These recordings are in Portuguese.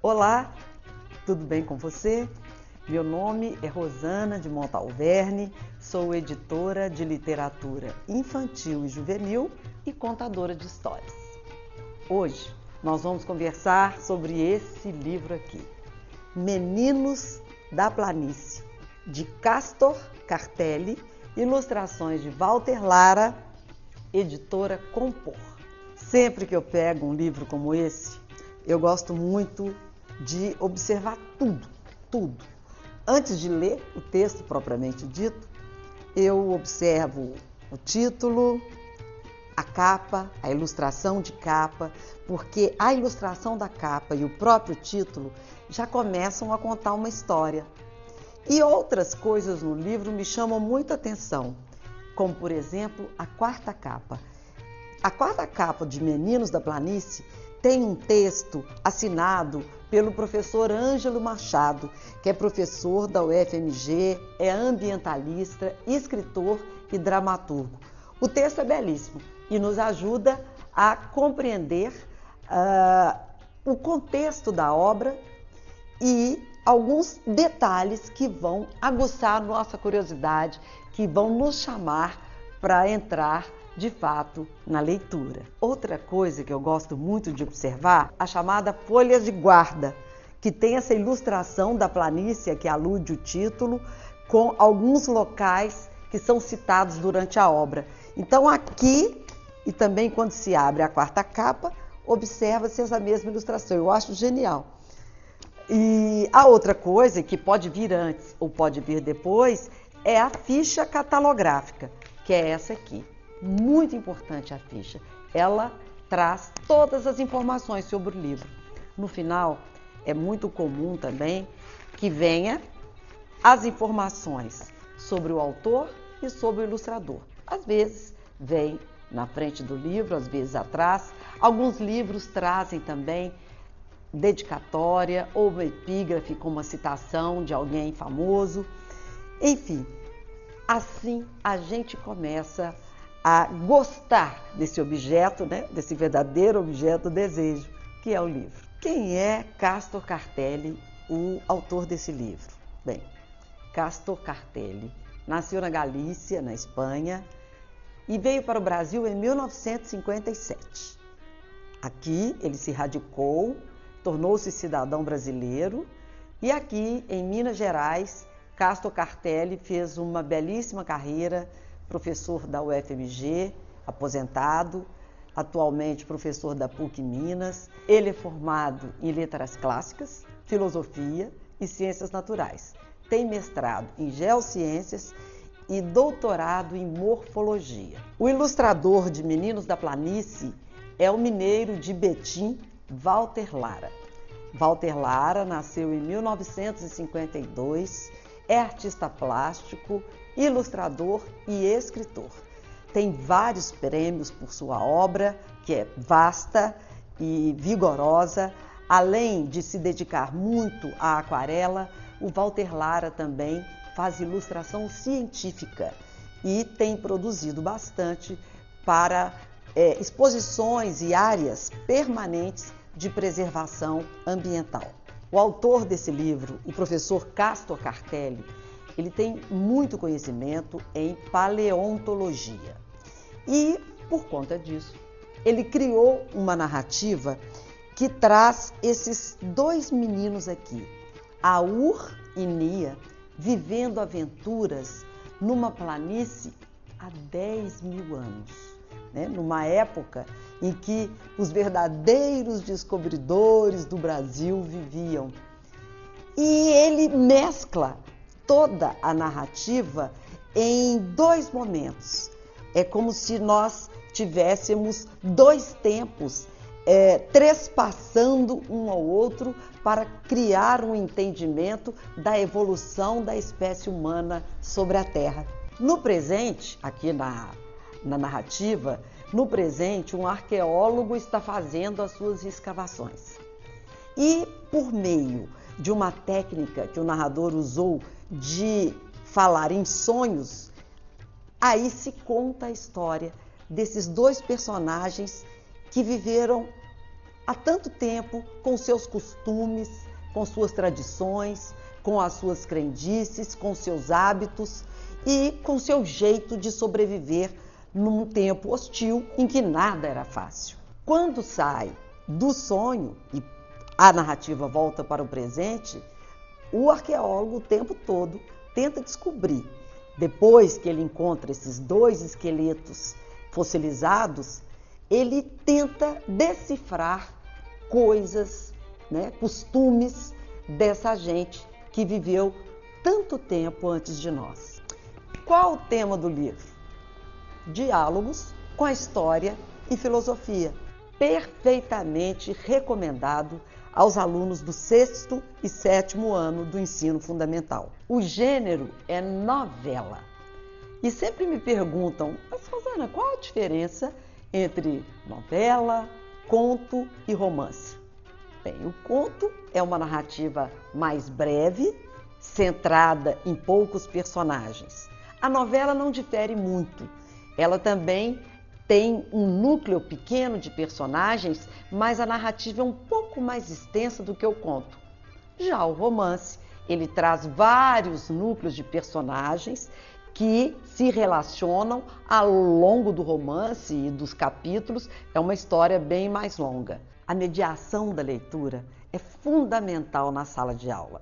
Olá, tudo bem com você? Meu nome é Rosana de Montalverne, sou editora de literatura infantil e juvenil e contadora de histórias. Hoje nós vamos conversar sobre esse livro aqui, Meninos da Planície, de Castor Cartelli, ilustrações de Walter Lara, editora Compor. Sempre que eu pego um livro como esse, eu gosto muito de observar tudo. Antes de ler o texto propriamente dito, eu observo o título, a capa, a ilustração de capa, porque a ilustração da capa e o próprio título já começam a contar uma história. E outras coisas no livro me chamam muita atenção, como, por exemplo, a quarta capa. A quarta capa de Meninos da Planície tem um texto assinado pelo professor Ângelo Machado, que é professor da UFMG, é ambientalista, escritor e dramaturgo. O texto é belíssimo e nos ajuda a compreender o contexto da obra e alguns detalhes que vão aguçar nossa curiosidade, que vão nos chamar para entrar de fato na leitura. Outra coisa que eu gosto muito de observar, a chamada folha de guarda, que tem essa ilustração da planície que alude o título, com alguns locais que são citados durante a obra. Então aqui, e também quando se abre a quarta capa, observa-se essa mesma ilustração. Eu acho genial. E a outra coisa, que pode vir antes ou pode vir depois, é a ficha catalográfica, que é essa aqui. Muito importante a ficha. Ela traz todas as informações sobre o livro. No final, é muito comum também que venha as informações sobre o autor e sobre o ilustrador. Às vezes vem na frente do livro, às vezes atrás. Alguns livros trazem também dedicatória ou uma epígrafe com uma citação de alguém famoso. Enfim, assim a gente começa a gostar desse objeto, né? Desse verdadeiro objeto desejo, que é o livro. Quem é Castor Cartelli, o autor desse livro? Bem, Castor Cartelli nasceu na Galícia, na Espanha, e veio para o Brasil em 1957. Aqui ele se radicou, tornou-se cidadão brasileiro, e aqui em Minas Gerais, Castor Cartelli fez uma belíssima carreira, professor da UFMG, aposentado, atualmente professor da PUC Minas. Ele é formado em letras clássicas, filosofia e ciências naturais. Tem mestrado em geociências e doutorado em morfologia. O ilustrador de Meninos da Planície é o mineiro de Betim, Walter Lara. Walter Lara nasceu em 1952, é artista plástico, ilustrador e escritor. Tem vários prêmios por sua obra, que é vasta e vigorosa. Além de se dedicar muito à aquarela, o Walter Lara também faz ilustração científica e tem produzido bastante para exposições e áreas permanentes de preservação ambiental. O autor desse livro, o professor Castor Cartelli, ele tem muito conhecimento em paleontologia. E, por conta disso, ele criou uma narrativa que traz esses dois meninos aqui, Aur e Nia, vivendo aventuras numa planície há 10 mil anos, né? Numa época em que os verdadeiros descobridores do Brasil viviam. E ele mescla toda a narrativa em dois momentos. É como se nós tivéssemos dois tempos trespassando um ao outro para criar um entendimento da evolução da espécie humana sobre a Terra. No presente, aqui na narrativa, no presente, um arqueólogo está fazendo as suas escavações. E por meio de uma técnica que o narrador usou de falar em sonhos, aí se conta a história desses dois personagens que viveram há tanto tempo com seus costumes, com suas tradições, com as suas crendices, com seus hábitos e com seu jeito de sobreviver num tempo hostil em que nada era fácil. Quando sai do sonho e a narrativa volta para o presente, o arqueólogo o tempo todo tenta descobrir, depois que ele encontra esses 2 esqueletos fossilizados, ele tenta decifrar coisas, costumes dessa gente que viveu tanto tempo antes de nós. Qual o tema do livro? Diálogos com a história e filosofia. Perfeitamente recomendado aos alunos do 6º e 7º ano do ensino fundamental. O gênero é novela. E sempre me perguntam, mas Rosana, qual a diferença entre novela, conto e romance? Bem, o conto é uma narrativa mais breve, centrada em poucos personagens. A novela não difere muito. Ela também tem um núcleo pequeno de personagens, mas a narrativa é um pouco mais extensa do que o conto. Já o romance, ele traz vários núcleos de personagens que se relacionam ao longo do romance e dos capítulos. É uma história bem mais longa. A mediação da leitura é fundamental na sala de aula.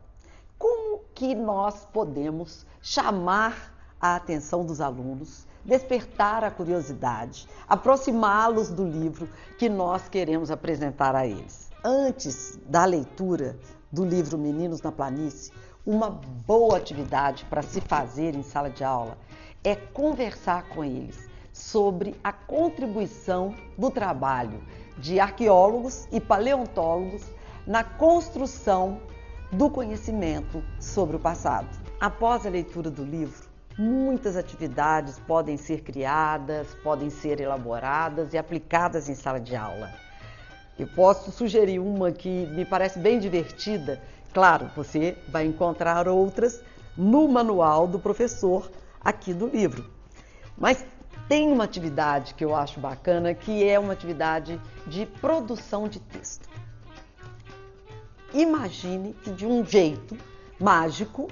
Como que nós podemos chamar a atenção dos alunos, despertar a curiosidade, aproximá-los do livro que nós queremos apresentar a eles? Antes da leitura do livro Meninos na Planície, uma boa atividade para se fazer em sala de aula é conversar com eles sobre a contribuição do trabalho de arqueólogos e paleontólogos na construção do conhecimento sobre o passado. Após a leitura do livro, muitas atividades podem ser criadas, podem ser elaboradas e aplicadas em sala de aula. Eu posso sugerir uma que me parece bem divertida. Claro, você vai encontrar outras no manual do professor aqui do livro. Mas tem uma atividade que eu acho bacana, que é uma atividade de produção de texto. Imagine que de um jeito mágico,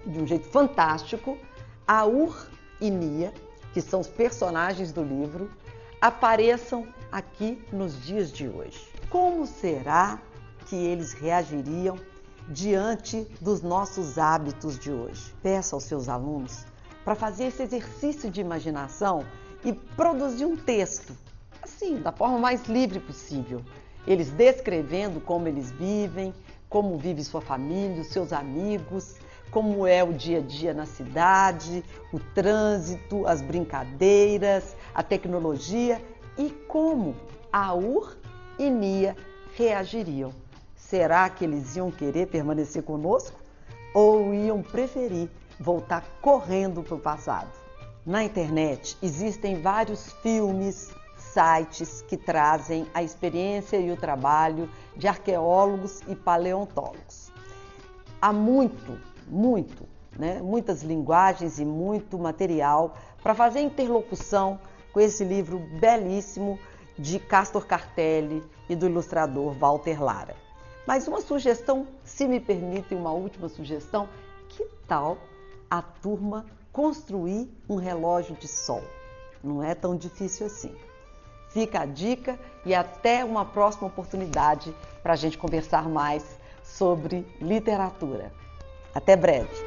de um jeito fantástico, Aur e Nia, que são os personagens do livro, apareçam aqui nos dias de hoje. Como será que eles reagiriam diante dos nossos hábitos de hoje? Peça aos seus alunos para fazer esse exercício de imaginação e produzir um texto, assim, da forma mais livre possível. Eles descrevendo como eles vivem, como vive sua família, os seus amigos, como é o dia a dia na cidade, o trânsito, as brincadeiras, a tecnologia e como Aur e Nia reagiriam. Será que eles iam querer permanecer conosco ou iam preferir voltar correndo para o passado? Na internet existem vários filmes, sites que trazem a experiência e o trabalho de arqueólogos e paleontólogos. Há muitas linguagens e muito material para fazer interlocução com esse livro belíssimo de Castor Cartelli e do ilustrador Walter Lara. Mas uma sugestão, se me permitem, uma última sugestão, que tal a turma construir um relógio de sol? Não é tão difícil assim. Fica a dica e até uma próxima oportunidade para a gente conversar mais sobre literatura. Até breve!